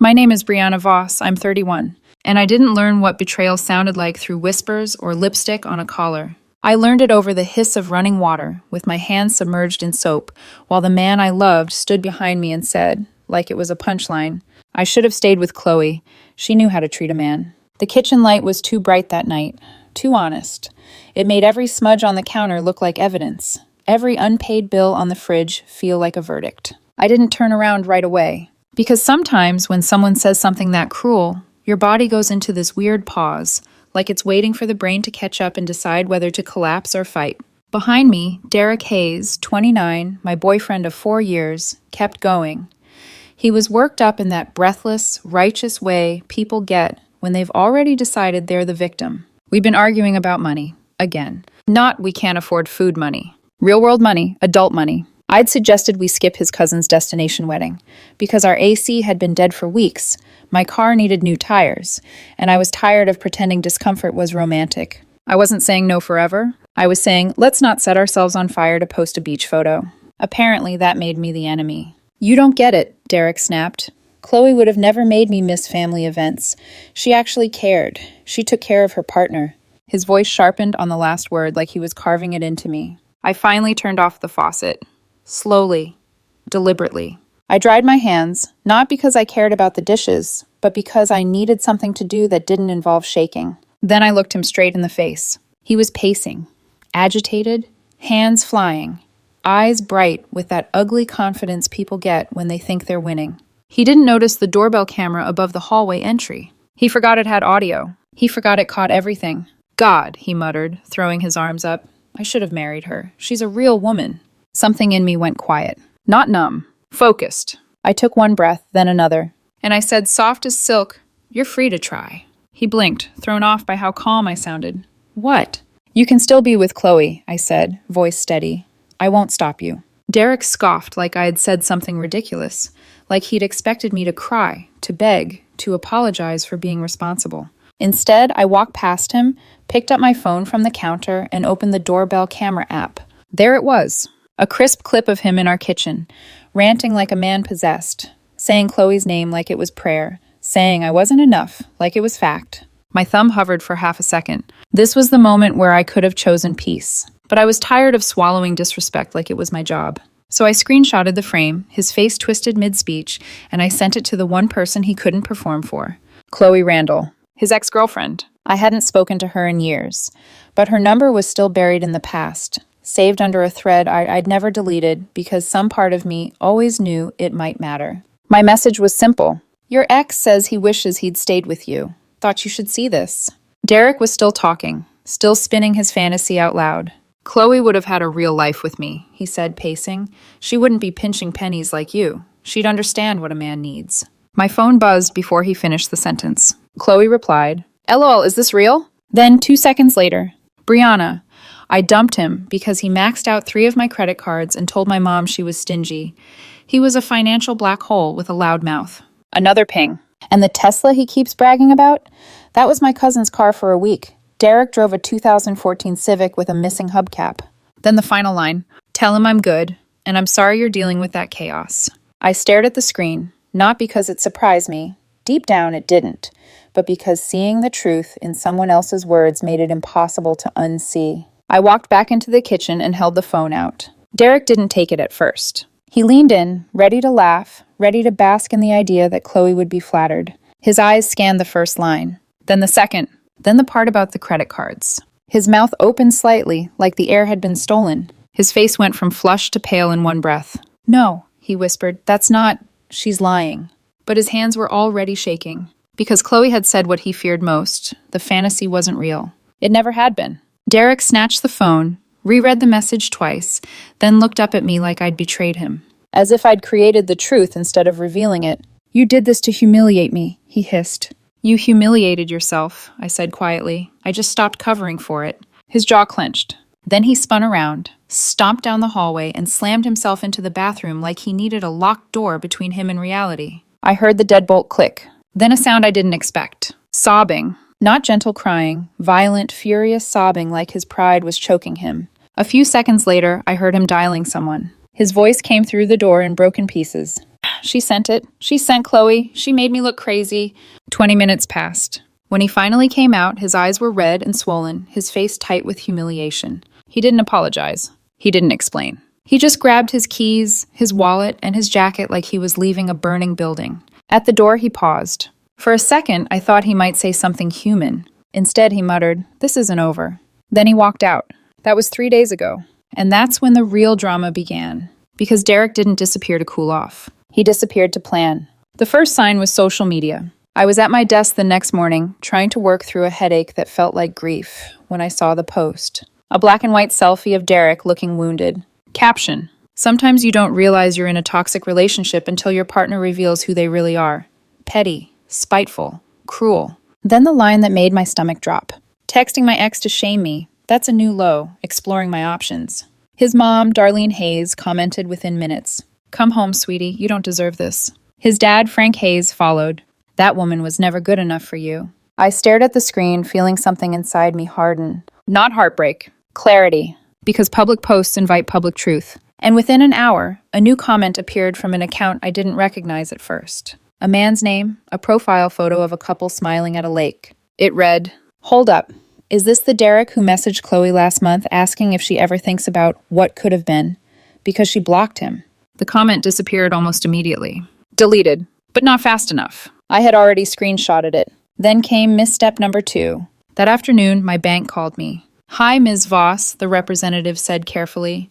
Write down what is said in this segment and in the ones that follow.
My name is Brianna Voss. I'm 31. And I didn't learn what betrayal sounded like through whispers or lipstick on a collar. I learned it over the hiss of running water, with my hands submerged in soap, while the man I loved stood behind me and said, like it was a punchline, I should have stayed with Chloe. She knew how to treat a man. The kitchen light was too bright that night, too honest. It made every smudge on the counter look like evidence, every unpaid bill on the fridge feel like a verdict. I didn't turn around right away. Because sometimes when someone says something that cruel, your body goes into this weird pause, like it's waiting for the brain to catch up and decide whether to collapse or fight. Behind me, Derek Hayes, 29, my boyfriend of 4 years, kept going. He was worked up in that breathless, righteous way people get when they've already decided they're the victim. We've been arguing about money, again. Not we can't afford food money. Real-world money, adult money. I'd suggested we skip his cousin's destination wedding, because our AC had been dead for weeks, my car needed new tires, and I was tired of pretending discomfort was romantic. I wasn't saying no forever. I was saying, let's not set ourselves on fire to post a beach photo. Apparently, that made me the enemy. You don't get it, Derek snapped. Chloe would have never made me miss family events. She actually cared. She took care of her partner. His voice sharpened on the last word like he was carving it into me. I finally turned off the faucet. Slowly, deliberately. I dried my hands, not because I cared about the dishes, but because I needed something to do that didn't involve shaking. Then I looked him straight in the face. He was pacing, agitated, hands flying, eyes bright with that ugly confidence people get when they think they're winning. He didn't notice the doorbell camera above the hallway entry. He forgot it had audio. He forgot it caught everything. God, he muttered, throwing his arms up. I should have married her. She's a real woman. Something in me went quiet. Not numb. Focused. I took one breath, then another. And I said, soft as silk, you're free to try. He blinked, thrown off by how calm I sounded. What? You can still be with Chloe, I said, voice steady. I won't stop you. Derek scoffed like I had said something ridiculous, like he'd expected me to cry, to beg, to apologize for being responsible. Instead, I walked past him, picked up my phone from the counter, and opened the doorbell camera app. There it was. A crisp clip of him in our kitchen, ranting like a man possessed, saying Chloe's name like it was prayer, saying I wasn't enough like it was fact. My thumb hovered for half a second. This was the moment where I could have chosen peace, but I was tired of swallowing disrespect like it was my job. So I screenshotted the frame, his face twisted mid-speech, and I sent it to the one person he couldn't perform for. Chloe Randall, his ex-girlfriend. I hadn't spoken to her in years, but her number was still buried in the past, saved under a thread I'd never deleted because some part of me always knew it might matter. My message was simple. Your ex says he wishes he'd stayed with you. Thought you should see this. Derek was still talking, still spinning his fantasy out loud. Chloe would have had a real life with me, he said, pacing. She wouldn't be pinching pennies like you. She'd understand what a man needs. My phone buzzed before he finished the sentence. Chloe replied, LOL, is this real? Then 2 seconds later, Brianna, I dumped him because he maxed out 3 of my credit cards and told my mom she was stingy. He was a financial black hole with a loud mouth. Another ping. And the Tesla he keeps bragging about? That was my cousin's car for a week. Derek drove a 2014 Civic with a missing hubcap. Then the final line. Tell him I'm good, and I'm sorry you're dealing with that chaos. I stared at the screen, not because it surprised me. Deep down it didn't, but because seeing the truth in someone else's words made it impossible to unsee. I walked back into the kitchen and held the phone out. Derek didn't take it at first. He leaned in, ready to laugh, ready to bask in the idea that Chloe would be flattered. His eyes scanned the first line, then the second, then the part about the credit cards. His mouth opened slightly, like the air had been stolen. His face went from flushed to pale in one breath. No, he whispered, that's not... She's lying. But his hands were already shaking. Because Chloe had said what he feared most, the fantasy wasn't real. It never had been. Derek snatched the phone, reread the message twice, then looked up at me like I'd betrayed him. As if I'd created the truth instead of revealing it. You did this to humiliate me, he hissed. You humiliated yourself, I said quietly. I just stopped covering for it. His jaw clenched. Then he spun around, stomped down the hallway, and slammed himself into the bathroom like he needed a locked door between him and reality. I heard the deadbolt click. Then a sound I didn't expect. Sobbing. Not gentle crying, violent, furious sobbing like his pride was choking him. A few seconds later, I heard him dialing someone. His voice came through the door in broken pieces. She sent it. She sent Chloe. She made me look crazy. 20 minutes passed. When he finally came out, his eyes were red and swollen, his face tight with humiliation. He didn't apologize. He didn't explain. He just grabbed his keys, his wallet, and his jacket like he was leaving a burning building. At the door, he paused. For a second, I thought he might say something human. Instead, he muttered, "This isn't over." Then he walked out. That was 3 days ago. And that's when the real drama began. Because Derek didn't disappear to cool off. He disappeared to plan. The first sign was social media. I was at my desk the next morning, trying to work through a headache that felt like grief, when I saw the post. A black and white selfie of Derek looking wounded. Caption: "Sometimes you don't realize you're in a toxic relationship until your partner reveals who they really are. Petty, spiteful, cruel." Then the line that made my stomach drop. "Texting my ex to shame me. That's a new low, exploring my options." His mom, Darlene Hayes, commented within minutes. "Come home, sweetie, you don't deserve this." His dad, Frank Hayes, followed. "That woman was never good enough for you." I stared at the screen, feeling something inside me harden. Not heartbreak, clarity. Because public posts invite public truth. And within an hour, a new comment appeared from an account I didn't recognize at first. A man's name, a profile photo of a couple smiling at a lake. It read, "Hold up. Is this the Derek who messaged Chloe last month asking if she ever thinks about what could have been? Because she blocked him." The comment disappeared almost immediately. Deleted, but not fast enough. I had already screenshotted it. Then came misstep number 2. That afternoon, my bank called me. "Hi, Ms. Voss," the representative said carefully.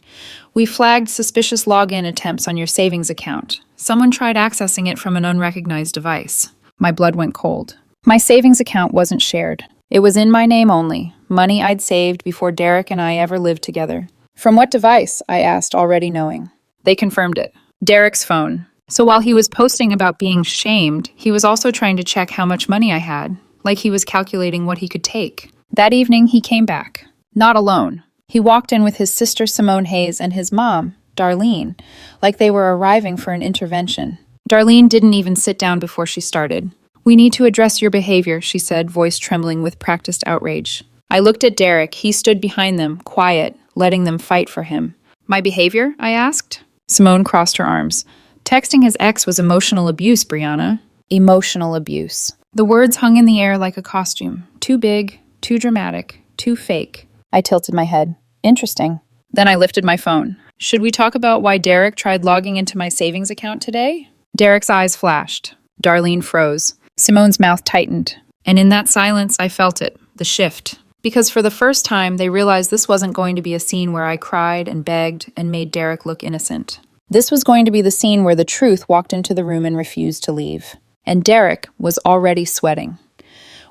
"We flagged suspicious login attempts on your savings account. Someone tried accessing it from an unrecognized device." My blood went cold. My savings account wasn't shared. It was in my name only, money I'd saved before Derek and I ever lived together. "From what device?" I asked, already knowing. They confirmed it. Derek's phone. So while he was posting about being shamed, he was also trying to check how much money I had, like he was calculating what he could take. That evening, he came back. Not alone. He walked in with his sister Simone Hayes and his mom, Darlene, like they were arriving for an intervention. Darlene didn't even sit down before she started. "We need to address your behavior," she said, voice trembling with practiced outrage. I looked at Derek. He stood behind them, quiet, letting them fight for him. "My behavior?" I asked. Simone crossed her arms. "Texting his ex was emotional abuse, Brianna." Emotional abuse. The words hung in the air like a costume. Too big, too dramatic, too fake. I tilted my head. Interesting. Then I lifted my phone. "Should we talk about why Derek tried logging into my savings account today?" Derek's eyes flashed. Darlene froze. Simone's mouth tightened. And in that silence, I felt it, the shift. Because for the first time, they realized this wasn't going to be a scene where I cried and begged and made Derek look innocent. This was going to be the scene where the truth walked into the room and refused to leave. And Derek was already sweating.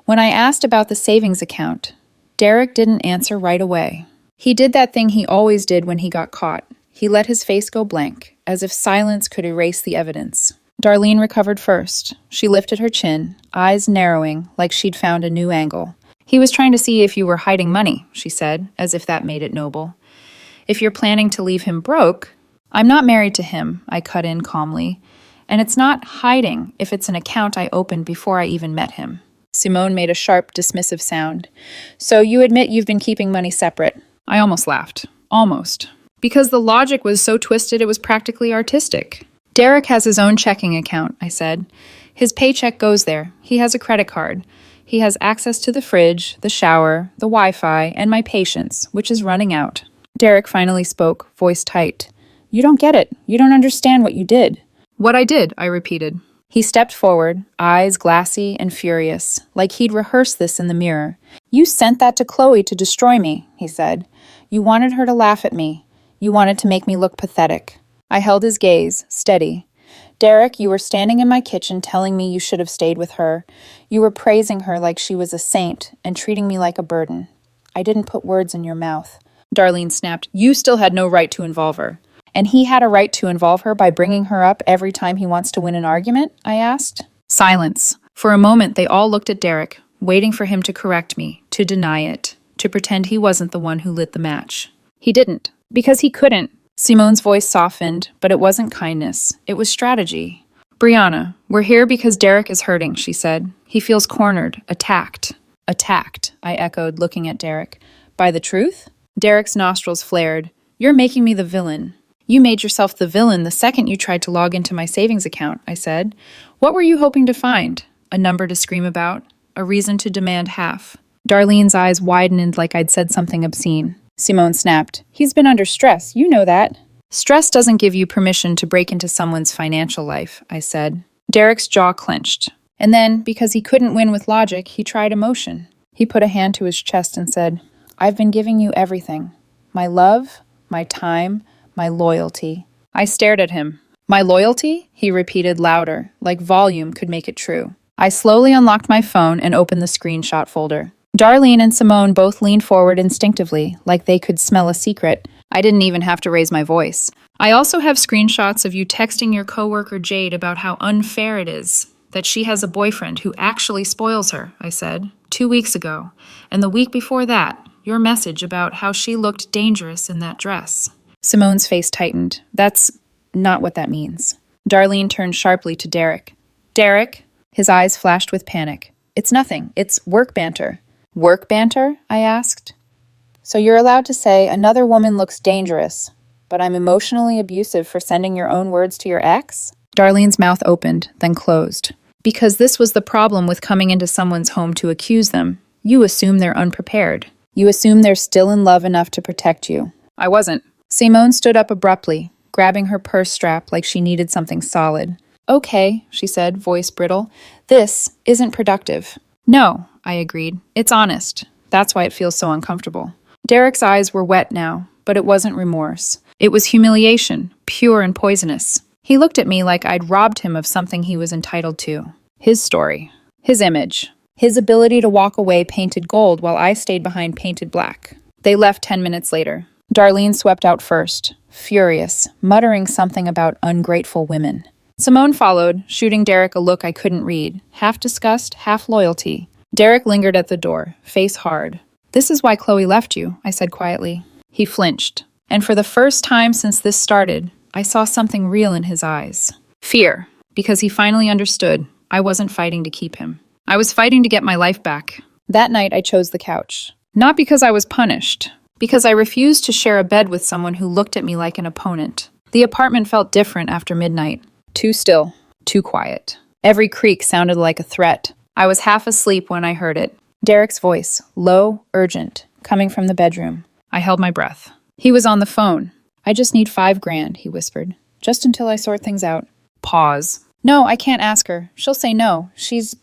When I asked about the savings account, Derek didn't answer right away. He did that thing he always did when he got caught. He let his face go blank, as if silence could erase the evidence. Darlene recovered first. She lifted her chin, eyes narrowing like she'd found a new angle. "He was trying to see if you were hiding money," she said, as if that made it noble. "If you're planning to leave him broke..." "I'm not married to him," I cut in calmly. "And it's not hiding if it's an account I opened before I even met him." Simone made a sharp, dismissive sound. "So you admit you've been keeping money separate?" I almost laughed. Almost. Because the logic was so twisted it was practically artistic. "Derek has his own checking account," I said. "His paycheck goes there. He has a credit card. He has access to the fridge, the shower, the Wi-Fi, and my patience, which is running out." Derek finally spoke, voice tight. "You don't get it. You don't understand what you did." "What I did," I repeated. He stepped forward, eyes glassy and furious, like he'd rehearsed this in the mirror. "You sent that to Chloe to destroy me," he said. "You wanted her to laugh at me. You wanted to make me look pathetic." I held his gaze, steady. "Derek, you were standing in my kitchen telling me you should have stayed with her. You were praising her like she was a saint and treating me like a burden. I didn't put words in your mouth." Darlene snapped. "You still had no right to involve her." "And he had a right to involve her by bringing her up every time he wants to win an argument?" I asked. Silence. For a moment, they all looked at Derek, waiting for him to correct me, to deny it, to pretend he wasn't the one who lit the match. He didn't. Because he couldn't. Simone's voice softened, but it wasn't kindness. It was strategy. "Brianna, we're here because Derek is hurting," she said. "He feels cornered, attacked." "Attacked," I echoed, looking at Derek. "By the truth?" Derek's nostrils flared. "You're making me the villain." You made yourself the villain the second you tried to log into my savings account, I said. What were you hoping to find? A number to scream about? A reason to demand half? Darlene's eyes widened like I'd said something obscene. Simone snapped. He's been under stress, you know that. Stress doesn't give you permission to break into someone's financial life, I said. Derek's jaw clenched. And then, because he couldn't win with logic, he tried emotion. He put a hand to his chest and said, I've been giving you everything. My love, my time, my loyalty. I stared at him. My loyalty? He repeated louder, like volume could make it true. I slowly unlocked my phone and opened the screenshot folder. Darlene and Simone both leaned forward instinctively, like they could smell a secret. I didn't even have to raise my voice. I also have screenshots of you texting your coworker Jade about how unfair it is that she has a boyfriend who actually spoils her, I said, 2 weeks ago. And the week before that, your message about how she looked dangerous in that dress. Simone's face tightened. That's not what that means. Darlene turned sharply to Derek. Derek? His eyes flashed with panic. It's nothing. It's work banter. Work banter? I asked. So you're allowed to say another woman looks dangerous, but I'm emotionally abusive for sending your own words to your ex? Darlene's mouth opened, then closed. Because this was the problem with coming into someone's home to accuse them. You assume they're unprepared. You assume they're still in love enough to protect you. I wasn't. Simone stood up abruptly, grabbing her purse strap like she needed something solid. Okay, she said, voice brittle. This isn't productive. No, I agreed. It's honest. That's why it feels so uncomfortable. Derek's eyes were wet now, but it wasn't remorse. It was humiliation, pure and poisonous. He looked at me like I'd robbed him of something he was entitled to. His story. His image. His ability to walk away painted gold while I stayed behind painted black. They left 10 minutes later. Darlene swept out first, furious, muttering something about ungrateful women. Simone followed, shooting Derek a look I couldn't read, half disgust, half loyalty. Derek lingered at the door, face hard. This is why Chloe left you, I said quietly. He flinched. And for the first time since this started, I saw something real in his eyes. Fear, because he finally understood I wasn't fighting to keep him. I was fighting to get my life back. That night I chose the couch. Not because I was punished, because I refused to share a bed with someone who looked at me like an opponent. The apartment felt different after midnight. Too still, too quiet. Every creak sounded like a threat. I was half asleep when I heard it. Derek's voice, low, urgent, coming from the bedroom. I held my breath. He was on the phone. I just need $5,000, he whispered. Just until I sort things out. Pause. No, I can't ask her. She'll say no. She's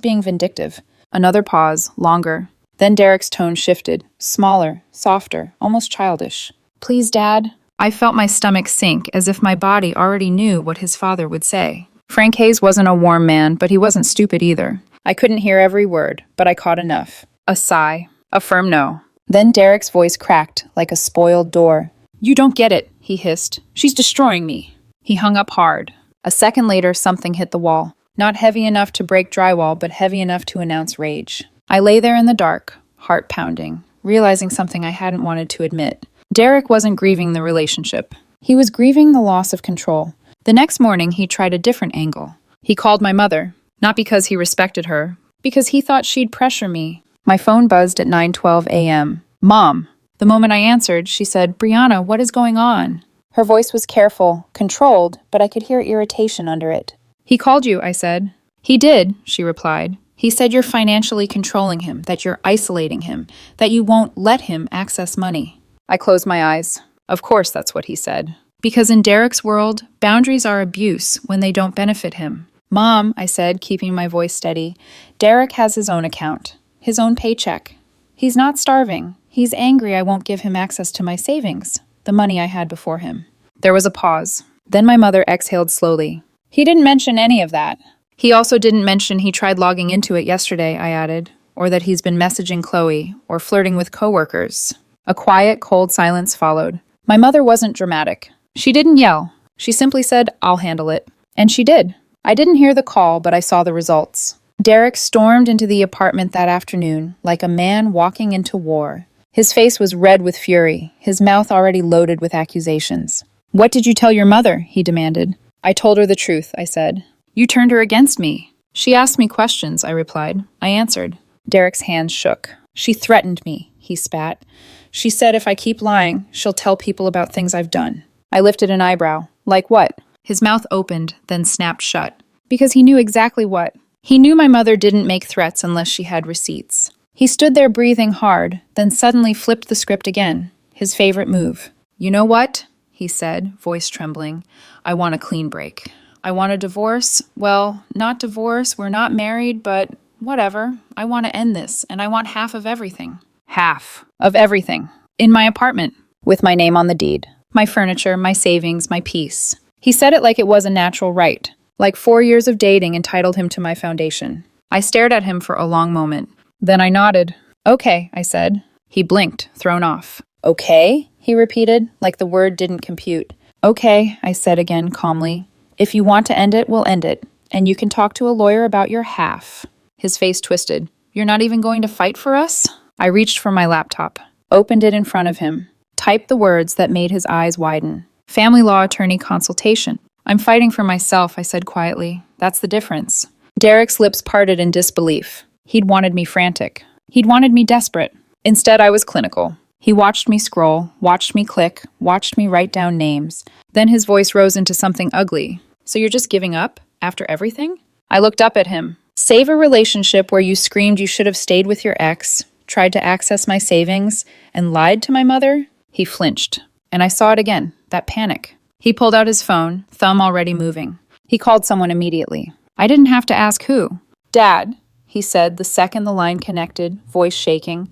being vindictive. Another pause, longer. Then Derek's tone shifted, smaller, softer, almost childish. Please, Dad. I felt my stomach sink as if my body already knew what his father would say. Frank Hayes wasn't a warm man, but he wasn't stupid either. I couldn't hear every word, but I caught enough. A sigh. A firm no. Then Derek's voice cracked like a spoiled door. You don't get it, he hissed. She's destroying me. He hung up hard. A second later, something hit the wall. Not heavy enough to break drywall, but heavy enough to announce rage. I lay there in the dark, heart pounding, realizing something I hadn't wanted to admit. Derek wasn't grieving the relationship. He was grieving the loss of control. The next morning, he tried a different angle. He called my mother, not because he respected her, because he thought she'd pressure me. My phone buzzed at 9:12 a.m. Mom. The moment I answered, she said, Brianna, what is going on? Her voice was careful, controlled, but I could hear irritation under it. He called you, I said. He did, she replied. He said you're financially controlling him, that you're isolating him, that you won't let him access money. I closed my eyes. Of course that's what he said. Because in Derek's world, boundaries are abuse when they don't benefit him. Mom, I said, keeping my voice steady, Derek has his own account, his own paycheck. He's not starving. He's angry I won't give him access to my savings, the money I had before him. There was a pause. Then my mother exhaled slowly. He didn't mention any of that. He also didn't mention he tried logging into it yesterday, I added, or that he's been messaging Chloe, or flirting with coworkers. A quiet, cold silence followed. My mother wasn't dramatic. She didn't yell. She simply said, I'll handle it. And she did. I didn't hear the call, but I saw the results. Derek stormed into the apartment that afternoon, like a man walking into war. His face was red with fury, his mouth already loaded with accusations. What did you tell your mother? He demanded. I told her the truth, I said. You turned her against me. She asked me questions, I replied. I answered. Derek's hands shook. She threatened me, he spat. She said if I keep lying, she'll tell people about things I've done. I lifted an eyebrow. Like what? His mouth opened, then snapped shut. Because he knew exactly what. He knew my mother didn't make threats unless she had receipts. He stood there breathing hard, then suddenly flipped the script again. His favorite move. You know what? He said, voice trembling. I want a clean break. I want a divorce. Well, not divorce. We're not married, but whatever. I want to end this, and I want half of everything. Half of everything. In my apartment, with my name on the deed. My furniture, my savings, my peace. He said it like it was a natural right, like 4 years of dating entitled him to my foundation. I stared at him for a long moment. Then I nodded. Okay, I said. He blinked, thrown off. Okay, he repeated, like the word didn't compute. Okay, I said again, calmly. If you want to end it, we'll end it. And you can talk to a lawyer about your half. His face twisted. You're not even going to fight for us? I reached for my laptop, opened it in front of him, typed the words that made his eyes widen. Family law attorney consultation. I'm fighting for myself, I said quietly. That's the difference. Derek's lips parted in disbelief. He'd wanted me frantic. He'd wanted me desperate. Instead, I was clinical. He watched me scroll, watched me click, watched me write down names. Then his voice rose into something ugly. So you're just giving up? After everything? I looked up at him. Save a relationship where you screamed you should have stayed with your ex, tried to access my savings, and lied to my mother? He flinched. And I saw it again, that panic. He pulled out his phone, thumb already moving. He called someone immediately. I didn't have to ask who. Dad, he said the second the line connected, voice shaking.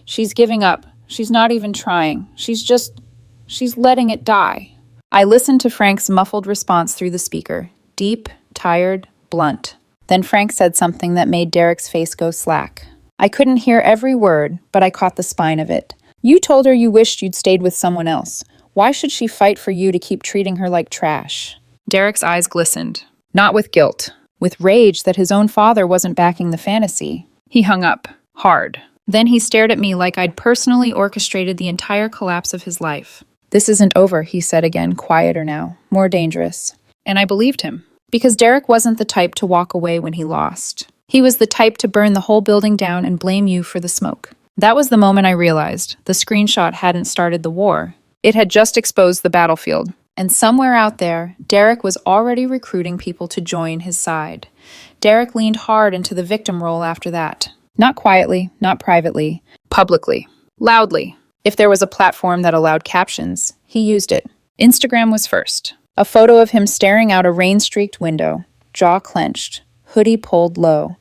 She's giving up. She's not even trying. She's letting it die. I listened to Frank's muffled response through the speaker. Deep, tired, blunt. Then Frank said something that made Derek's face go slack. I couldn't hear every word, but I caught the spine of it. You told her you wished you'd stayed with someone else. Why should she fight for you to keep treating her like trash? Derek's eyes glistened. Not with guilt. With rage that his own father wasn't backing the fantasy. He hung up. Hard. Then he stared at me like I'd personally orchestrated the entire collapse of his life. This isn't over, he said again, quieter now, more dangerous. And I believed him. Because Derek wasn't the type to walk away when he lost. He was the type to burn the whole building down and blame you for the smoke. That was the moment I realized the screenshot hadn't started the war. It had just exposed the battlefield. And somewhere out there, Derek was already recruiting people to join his side. Derek leaned hard into the victim role after that. Not quietly, not privately, publicly, loudly. If there was a platform that allowed captions, he used it. Instagram was first. A photo of him staring out a rain-streaked window, jaw clenched, hoodie pulled low.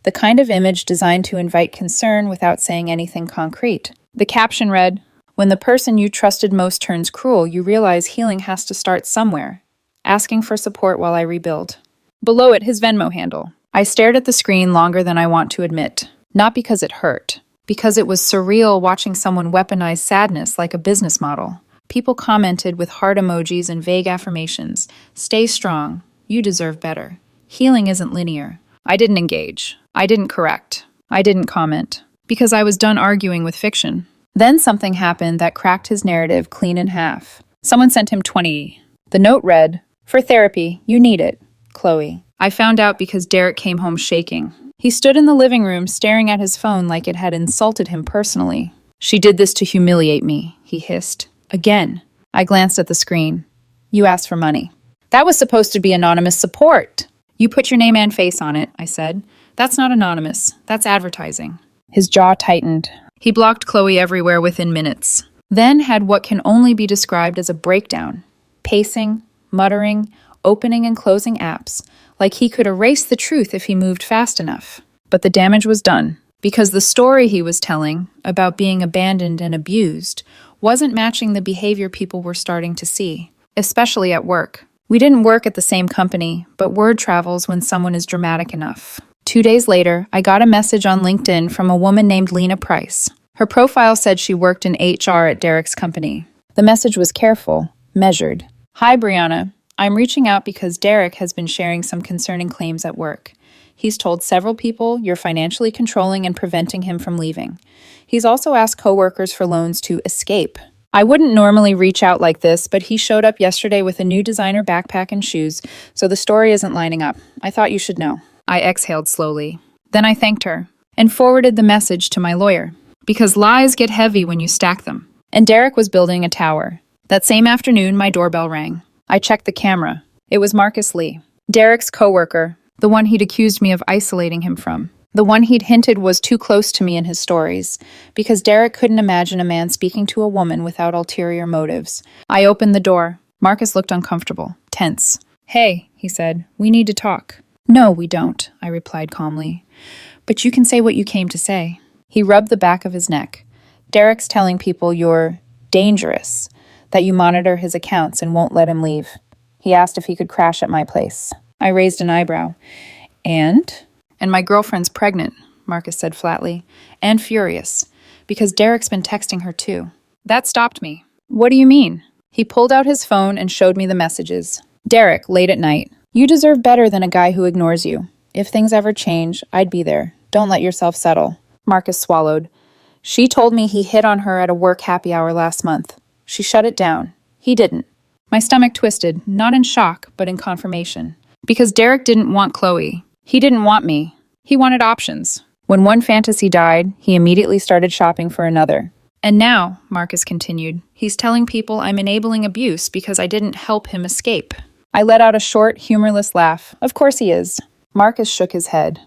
The kind of image designed to invite concern without saying anything concrete. The caption read, "When the person you trusted most turns cruel, you realize healing has to start somewhere. Asking for support while I rebuild." Below it, his Venmo handle. I stared at the screen longer than I want to admit. Not because it hurt. Because it was surreal watching someone weaponize sadness like a business model. People commented with heart emojis and vague affirmations. Stay strong. You deserve better. Healing isn't linear. I didn't engage. I didn't correct. I didn't comment. Because I was done arguing with fiction. Then something happened that cracked his narrative clean in half. Someone sent him 20. The note read, "For therapy, you need it. Chloe." I found out because Derek came home shaking. He stood in the living room staring at his phone like it had insulted him personally. "She did this to humiliate me," he hissed. Again. I glanced at the screen. "You asked for money." "That was supposed to be anonymous support." "You put your name and face on it," I said. "That's not anonymous. That's advertising." His jaw tightened. He blocked Chloe everywhere within minutes. Then had what can only be described as a breakdown. Pacing, muttering, opening and closing apps, like he could erase the truth if he moved fast enough. But the damage was done, because the story he was telling about being abandoned and abused wasn't matching the behavior people were starting to see, especially at work. We didn't work at the same company, but word travels when someone is dramatic enough. 2 days later, I got a message on LinkedIn from a woman named Lena Price. Her profile said she worked in HR at Derek's company. The message was careful, measured. "Hi, Brianna. I'm reaching out because Derek has been sharing some concerning claims at work. He's told several people you're financially controlling and preventing him from leaving. He's also asked coworkers for loans to escape. I wouldn't normally reach out like this, but he showed up yesterday with a new designer backpack and shoes, so the story isn't lining up. I thought you should know." I exhaled slowly. Then I thanked her and forwarded the message to my lawyer. Because lies get heavy when you stack them. And Derek was building a tower. That same afternoon, my doorbell rang. I checked the camera. It was Marcus Lee, Derek's coworker, the one he'd accused me of isolating him from. The one he'd hinted was too close to me in his stories, because Derek couldn't imagine a man speaking to a woman without ulterior motives. I opened the door. Marcus looked uncomfortable, tense. "Hey," he said, "we need to talk." "No, we don't," I replied calmly. "But you can say what you came to say." He rubbed the back of his neck. "Derek's telling people you're dangerous, that you monitor his accounts and won't let him leave. He asked if he could crash at my place." I raised an eyebrow. And my girlfriend's pregnant," Marcus said flatly, "and furious, because Derek's been texting her too." That stopped me. "What do you mean?" He pulled out his phone and showed me the messages. "Derek, late at night. You deserve better than a guy who ignores you. If things ever change, I'd be there. Don't let yourself settle." Marcus swallowed. "She told me he hit on her at a work happy hour last month. She shut it down. He didn't." My stomach twisted, not in shock, but in confirmation. Because Derek didn't want Chloe. He didn't want me. He wanted options. When one fantasy died, he immediately started shopping for another. "And now," Marcus continued, "he's telling people I'm enabling abuse because I didn't help him escape." I let out a short, humorless laugh. "Of course he is." Marcus shook his head.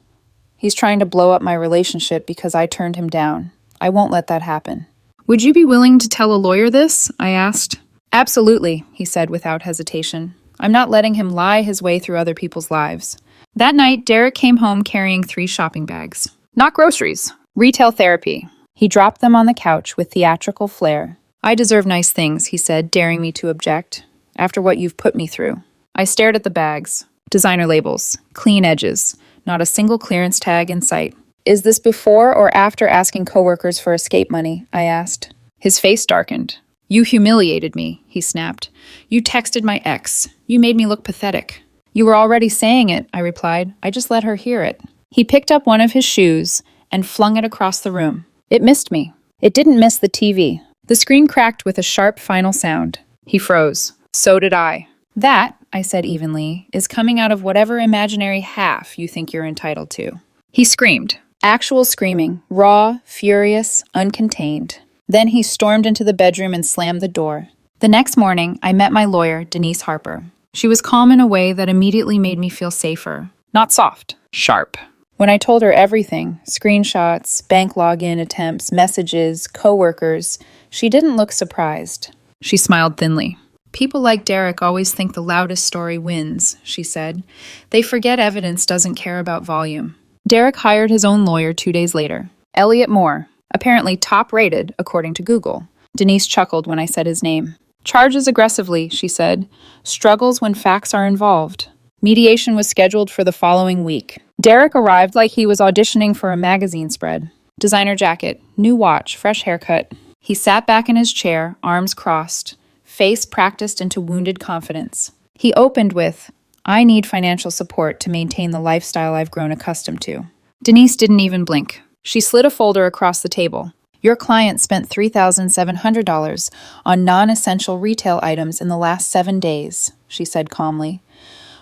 "He's trying to blow up my relationship because I turned him down. I won't let that happen." "Would you be willing to tell a lawyer this?" I asked. "Absolutely," he said without hesitation. "I'm not letting him lie his way through other people's lives." That night, Derek came home carrying 3 shopping bags. Not groceries, retail therapy. He dropped them on the couch with theatrical flair. "I deserve nice things," he said, daring me to object, "after what you've put me through." I stared at the bags. Designer labels, clean edges, not a single clearance tag in sight. "Is this before or after asking coworkers for escape money?" I asked. His face darkened. "You humiliated me," he snapped. "You texted my ex. You made me look pathetic." "You were already saying it," I replied. "I just let her hear it." He picked up one of his shoes and flung it across the room. It missed me. It didn't miss the TV. The screen cracked with a sharp final sound. He froze. So did I. "That," I said evenly, "is coming out of whatever imaginary half you think you're entitled to." He screamed. Actual screaming. Raw, furious, uncontained. Then he stormed into the bedroom and slammed the door. The next morning, I met my lawyer, Denise Harper. She was calm in a way that immediately made me feel safer. Not soft. Sharp. When I told her everything, screenshots, bank login attempts, messages, coworkers, she didn't look surprised. She smiled thinly. "People like Derek always think the loudest story wins," she said. "They forget evidence doesn't care about volume." Derek hired his own lawyer 2 days later. Elliot Moore, apparently top-rated according to Google. Denise chuckled when I said his name. "Charges aggressively," she said. "Struggles when facts are involved." Mediation was scheduled for the following week. Derek arrived like he was auditioning for a magazine spread. Designer jacket, new watch, fresh haircut. He sat back in his chair, arms crossed, face practiced into wounded confidence. He opened with, "I need financial support to maintain the lifestyle I've grown accustomed to." Denise didn't even blink. She slid a folder across the table. "Your client spent $3,700 on non-essential retail items in the last 7 days," she said calmly,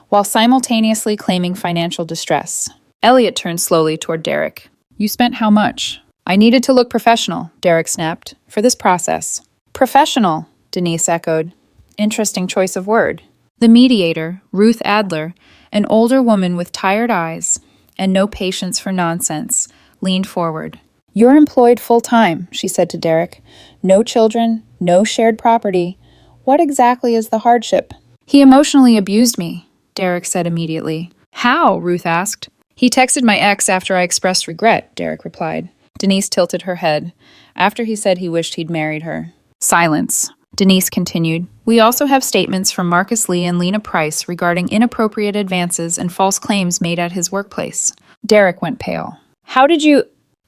while simultaneously claiming financial distress. Elliot turned slowly toward Derek. "You spent how much?" "I needed to look professional," Derek snapped, "for this process." "Professional," Denise echoed. Interesting choice of word. The mediator, Ruth Adler, an older woman with tired eyes and no patience for nonsense, leaned forward. "You're employed full-time," she said to Derek. "No children, no shared property. What exactly is the hardship?" "He emotionally abused me," Derek said immediately. "How?" Ruth asked. "He texted my ex after I expressed regret," Derek replied. Denise tilted her head. "After he said he wished he'd married her." Silence. Denise continued. "We also have statements from Marcus Lee and Lena Price regarding inappropriate advances and false claims made at his workplace." Derek went pale. "How did you—"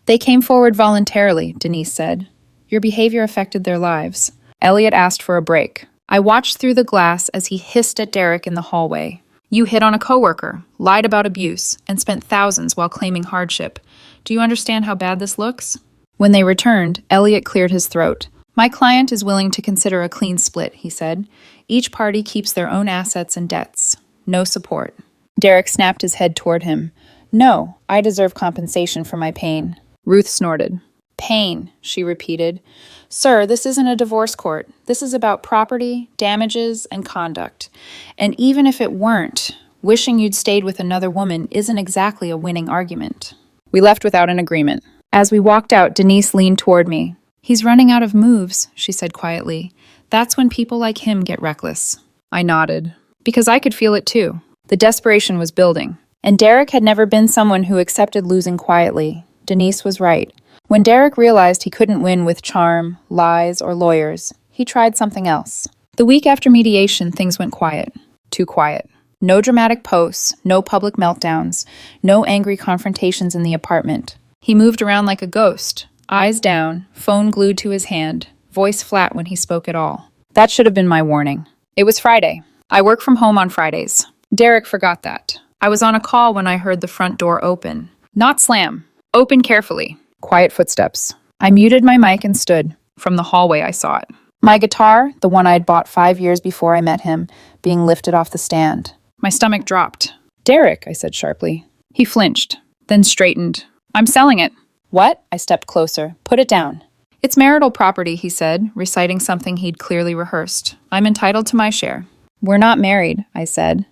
"They came forward voluntarily," Denise said. "Your behavior affected their lives." Elliot asked for a break. I watched through the glass as he hissed at Derek in the hallway. "You hit on a coworker, lied about abuse, and spent thousands while claiming hardship. Do you understand how bad this looks?" When they returned, Elliot cleared his throat. "My client is willing to consider a clean split," he said. "Each party keeps their own assets and debts. No support." Derek snapped his head toward him. "No, I deserve compensation for my pain." Ruth snorted. Pain, she repeated. Sir, this isn't a divorce court. This is about property, damages, and conduct. And even if it weren't, wishing you'd stayed with another woman isn't exactly a winning argument. We left without an agreement. As we walked out, Denise leaned toward me. He's running out of moves, she said quietly. That's when people like him get reckless. I nodded, because I could feel it too. The desperation was building. And Derek had never been someone who accepted losing quietly. Denise was right. When Derek realized he couldn't win with charm, lies, or lawyers, he tried something else. The week after mediation, things went quiet. Too quiet. No dramatic posts, no public meltdowns, no angry confrontations in the apartment. He moved around like a ghost, eyes down, phone glued to his hand, voice flat when he spoke at all. That should have been my warning. It was Friday. I work from home on Fridays. Derek forgot that. I was on a call when I heard the front door open. Not slam. Open carefully. Quiet footsteps. I muted my mic and stood. From the hallway, I saw it. My guitar, the one I'd bought 5 years before I met him, being lifted off the stand. My stomach dropped. Derek, I said sharply. He flinched, then straightened. I'm selling it. What? I stepped closer. Put it down. It's marital property, he said, reciting something he'd clearly rehearsed. I'm entitled to my share. We're not married, I said.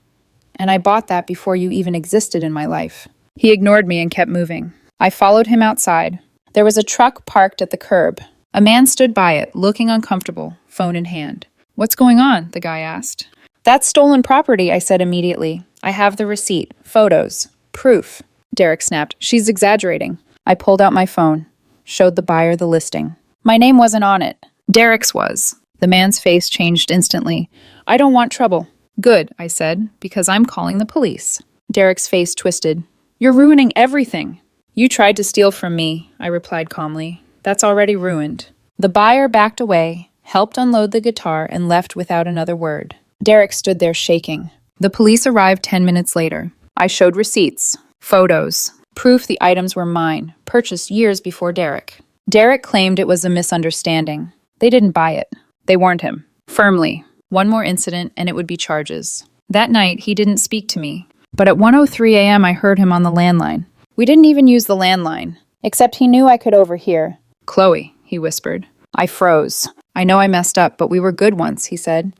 And I bought that before you even existed in my life. He ignored me and kept moving. I followed him outside. There was a truck parked at the curb. A man stood by it, looking uncomfortable, phone in hand. What's going on? The guy asked. That's stolen property, I said immediately. I have the receipt, photos, proof. Derek snapped. She's exaggerating. I pulled out my phone, showed the buyer the listing. My name wasn't on it. Derek's was. The man's face changed instantly. I don't want trouble. Good, I said, because I'm calling the police. Derek's face twisted. You're ruining everything. You tried to steal from me, I replied calmly. That's already ruined. The buyer backed away, helped unload the guitar, and left without another word. Derek stood there shaking. The police arrived 10 minutes later. I showed receipts, photos, proof the items were mine, purchased years before Derek. Derek claimed it was a misunderstanding. They didn't buy it. They warned him. Firmly. One more incident, and it would be charges. That night, he didn't speak to me. But at 1:03 a.m., I heard him on the landline. We didn't even use the landline, except he knew I could overhear. Chloe, he whispered. I froze. I know I messed up, but we were good once, he said.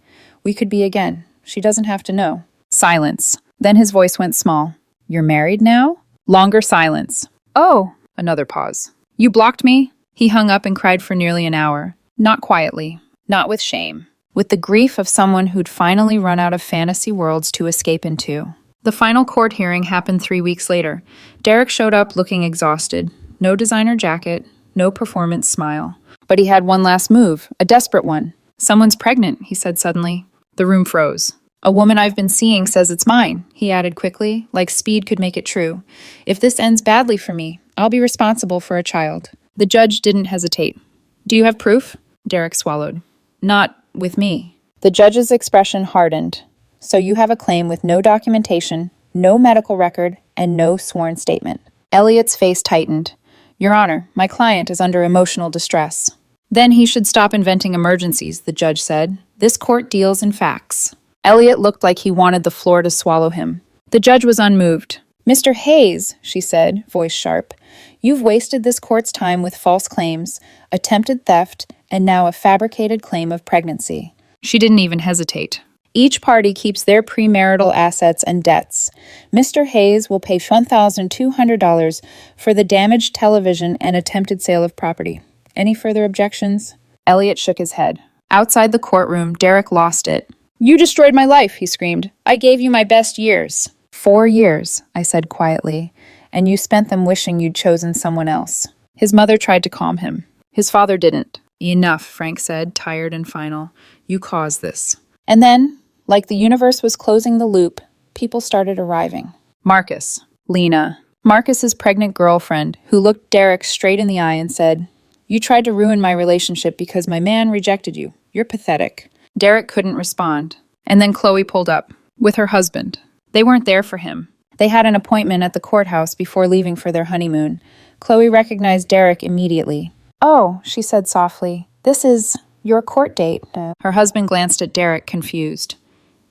We could be again. She doesn't have to know. Silence. Then his voice went small. You're married now? Longer silence. Oh, another pause. You blocked me? He hung up and cried for nearly an hour. Not quietly. Not with shame. With the grief of someone who'd finally run out of fantasy worlds to escape into. The final court hearing happened 3 weeks later. Derek showed up looking exhausted. No designer jacket, no performance smile. But he had one last move, a desperate one. Someone's pregnant, he said suddenly. The room froze. A woman I've been seeing says it's mine, he added quickly, like speed could make it true. If this ends badly for me, I'll be responsible for a child. The judge didn't hesitate. Do you have proof? Derek swallowed. Not with me. The judge's expression hardened. So you have a claim with no documentation, no medical record, and no sworn statement. Elliot's face tightened. Your Honor, my client is under emotional distress. Then he should stop inventing emergencies, the judge said. This court deals in facts. Elliot looked like he wanted the floor to swallow him. The judge was unmoved. Mr. Hayes, she said, voice sharp, you've wasted this court's time with false claims, attempted theft, and now a fabricated claim of pregnancy. She didn't even hesitate. Each party keeps their premarital assets and debts. Mr. Hayes will pay $1,200 for the damaged television and attempted sale of property. Any further objections? Elliot shook his head. Outside the courtroom, Derek lost it. You destroyed my life, he screamed. I gave you my best years. 4 years, I said quietly, and you spent them wishing you'd chosen someone else. His mother tried to calm him. His father didn't. Enough, Frank said, tired and final. You caused this. And then, like the universe was closing the loop, people started arriving. Marcus, Lena, Marcus's pregnant girlfriend, who looked Derek straight in the eye and said, You tried to ruin my relationship because my man rejected you. You're pathetic. Derek couldn't respond. And then Chloe pulled up, with her husband. They weren't there for him. They had an appointment at the courthouse before leaving for their honeymoon. Chloe recognized Derek immediately. Oh, she said softly, this is your court date. Her husband glanced at Derek, confused.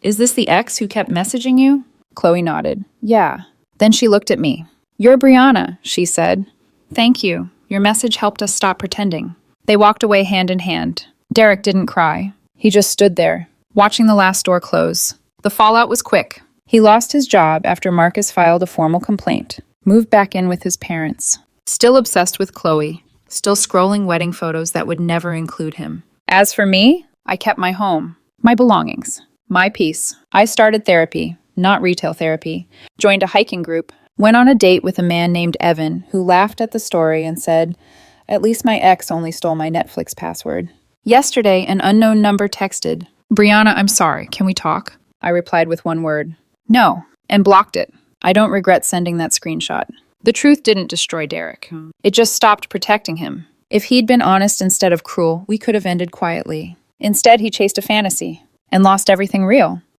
Is this the ex who kept messaging you? Chloe nodded. Yeah. Then she looked at me. You're Brianna, she said. Thank you. Your message helped us stop pretending. They walked away hand in hand. Derek didn't cry. He just stood there, watching the last door close. The fallout was quick. He lost his job after Marcus filed a formal complaint, moved back in with his parents, still obsessed with Chloe, still scrolling wedding photos that would never include him. As for me, I kept my home, my belongings, my peace. I started therapy, not retail therapy, joined a hiking group, went on a date with a man named Evan who laughed at the story and said, "At least my ex only stole my Netflix password." Yesterday, an unknown number texted, "Brianna, I'm sorry, can we talk?" I replied with one word, "No," and blocked it. I don't regret sending that screenshot. The truth didn't destroy Derek. It just stopped protecting him. If he'd been honest instead of cruel, we could have ended quietly. Instead, he chased a fantasy and lost everything real.